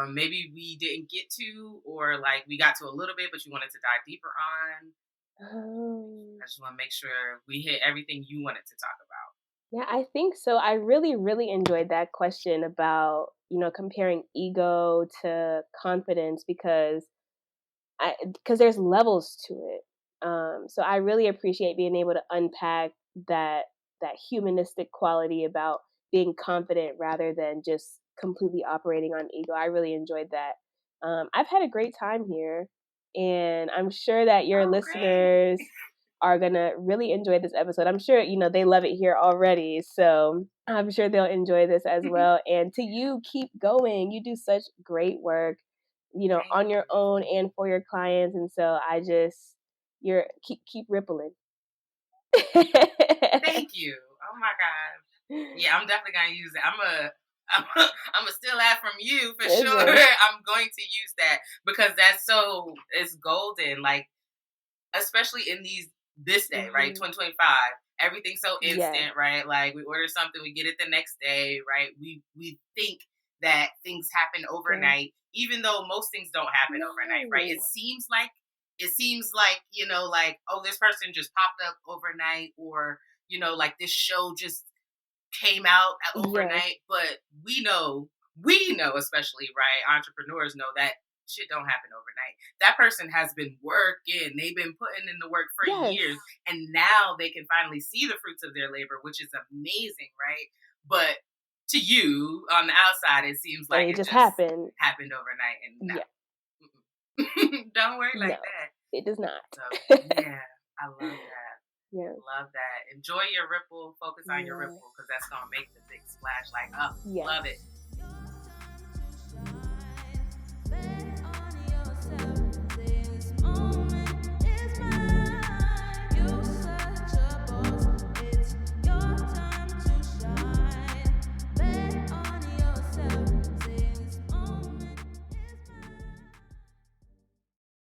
A: maybe we didn't get to, or like we got to a little bit, but you wanted to dive deeper on? I just want to make sure we hit everything you wanted to talk about.
B: Yeah, I think so. I really, really enjoyed that question about, comparing ego to confidence because there's levels to it. So I really appreciate being able to unpack that humanistic quality about being confident rather than just completely operating on ego. I really enjoyed that. I've had a great time here, and I'm sure that your listeners are gonna really enjoy this episode. I'm sure they love it here already, so I'm sure they'll enjoy this as well. And to you, keep going. You do such great work, on your own and for your clients. And so you're keep rippling.
A: Thank you. Oh my God. Yeah, I'm definitely gonna use it. I'm a still add from you for sure. I'm going to use that because it's golden. Like, especially in this day, right? 2025. Everything's so instant, right? Like, we order something, we get it the next day, right? We think that things happen overnight, even though most things don't happen overnight, right? It seems like like, oh, this person just popped up overnight, or like this show just came out overnight. But we know, especially, right, entrepreneurs know that shit don't happen overnight. That person has been working, they've been putting in the work for years, and now they can finally see the fruits of their labor, which is amazing, right? But to you on the outside, it seems like
B: it just happened
A: overnight, and don't work like that.
B: It does not.
A: So yeah, I love that.
B: Yeah.
A: Love that. Enjoy your ripple. Focus on your ripple, because that's gonna make the big splash. Like, love it.